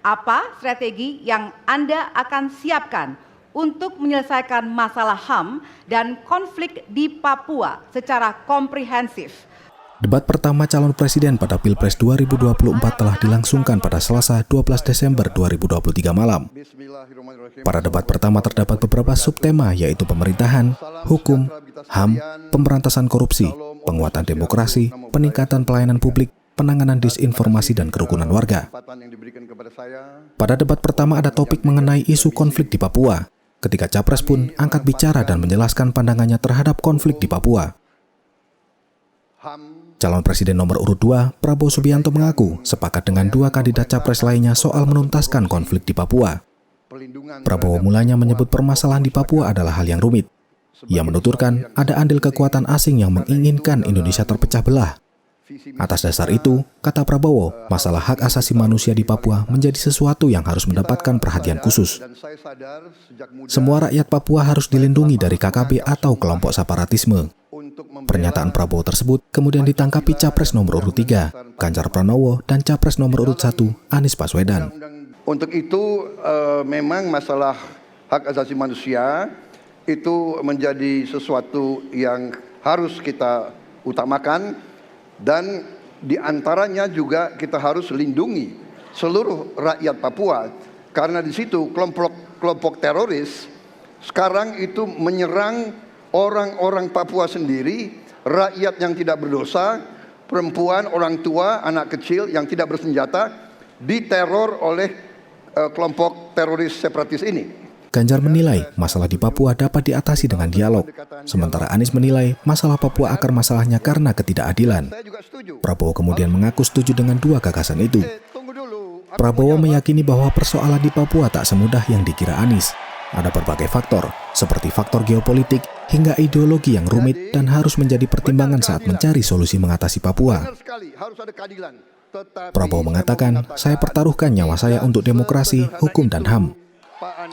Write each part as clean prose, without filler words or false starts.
Apa strategi yang Anda akan siapkan untuk menyelesaikan masalah HAM dan konflik di Papua secara komprehensif? Debat pertama calon presiden pada Pilpres 2024 telah dilangsungkan pada Selasa 12 Desember 2023 malam. Pada debat pertama terdapat beberapa subtema yaitu pemerintahan, hukum, HAM, pemberantasan korupsi, penguatan demokrasi, peningkatan pelayanan publik, penanganan disinformasi dan kerukunan warga. Pada debat pertama ada topik mengenai isu konflik di Papua. Ketika Capres pun angkat bicara dan menjelaskan pandangannya terhadap konflik di Papua. Calon Presiden nomor urut 2, Prabowo Subianto mengaku sepakat dengan dua kandidat Capres lainnya soal menuntaskan konflik di Papua. Prabowo mulanya menyebut permasalahan di Papua adalah hal yang rumit. Ia menuturkan ada andil kekuatan asing yang menginginkan Indonesia terpecah belah. Atas dasar itu, kata Prabowo, masalah hak asasi manusia di Papua menjadi sesuatu yang harus mendapatkan perhatian khusus. Semua rakyat Papua harus dilindungi dari KKB atau kelompok separatisme. Pernyataan Prabowo tersebut kemudian ditangkapi Capres nomor urut 3, Ganjar Pranowo, dan Capres nomor urut 1, Anies Baswedan. Untuk itu memang masalah hak asasi manusia itu menjadi sesuatu yang harus kita utamakan, dan diantaranya juga kita harus lindungi seluruh rakyat Papua, karena di situ kelompok teroris sekarang itu menyerang orang-orang Papua sendiri, rakyat yang tidak berdosa, perempuan, orang tua, anak kecil yang tidak bersenjata, diteror oleh kelompok teroris separatis ini. Ganjar menilai masalah di Papua dapat diatasi dengan dialog, sementara Anies menilai masalah Papua akar masalahnya karena ketidakadilan. Prabowo kemudian mengaku setuju dengan dua gagasan itu. Prabowo meyakini bahwa persoalan di Papua tak semudah yang dikira Anies. Ada berbagai faktor, seperti faktor geopolitik hingga ideologi yang rumit dan harus menjadi pertimbangan saat mencari solusi mengatasi Papua. Prabowo mengatakan, saya pertaruhkan nyawa saya untuk demokrasi, hukum, dan HAM.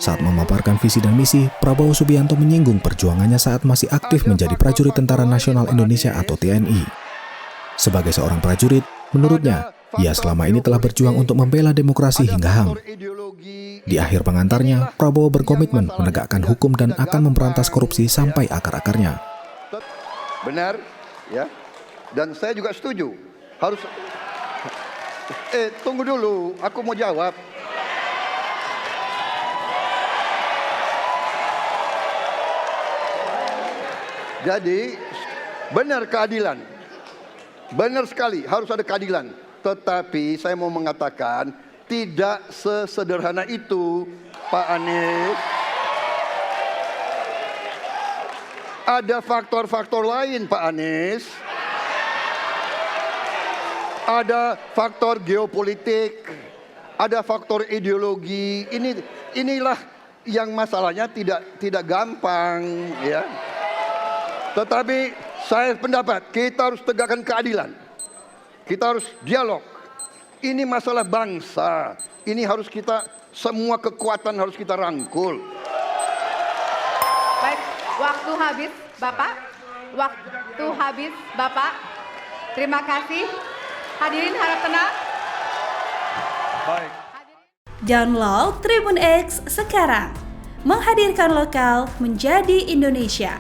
Saat memaparkan visi dan misi, Prabowo Subianto menyinggung perjuangannya saat masih aktif menjadi prajurit Tentara Nasional Indonesia atau TNI. Sebagai seorang prajurit, menurutnya, ia selama ini telah berjuang untuk membela demokrasi hingga HAM. Di akhir pengantarnya, Prabowo berkomitmen menegakkan hukum dan akan memberantas korupsi sampai akar-akarnya. Benar, ya. Dan saya juga setuju. Harus tunggu dulu, aku mau jawab. Jadi, benar keadilan. Benar sekali, harus ada keadilan. Tetapi saya mau mengatakan, tidak sesederhana itu, Pak Anies. Ada faktor-faktor lain, Pak Anies. Ada faktor geopolitik, ada faktor ideologi. Inilah yang masalahnya tidak gampang, ya. Tetapi saya pendapat kita harus tegakkan keadilan. Kita harus dialog. Ini masalah bangsa. Ini harus kita, semua kekuatan harus kita rangkul. Baik, waktu habis, Bapak. Waktu habis, Bapak. Terima kasih. Hadirin harap tenang. Baik. Download Tribun X sekarang. Menghadirkan lokal menjadi Indonesia.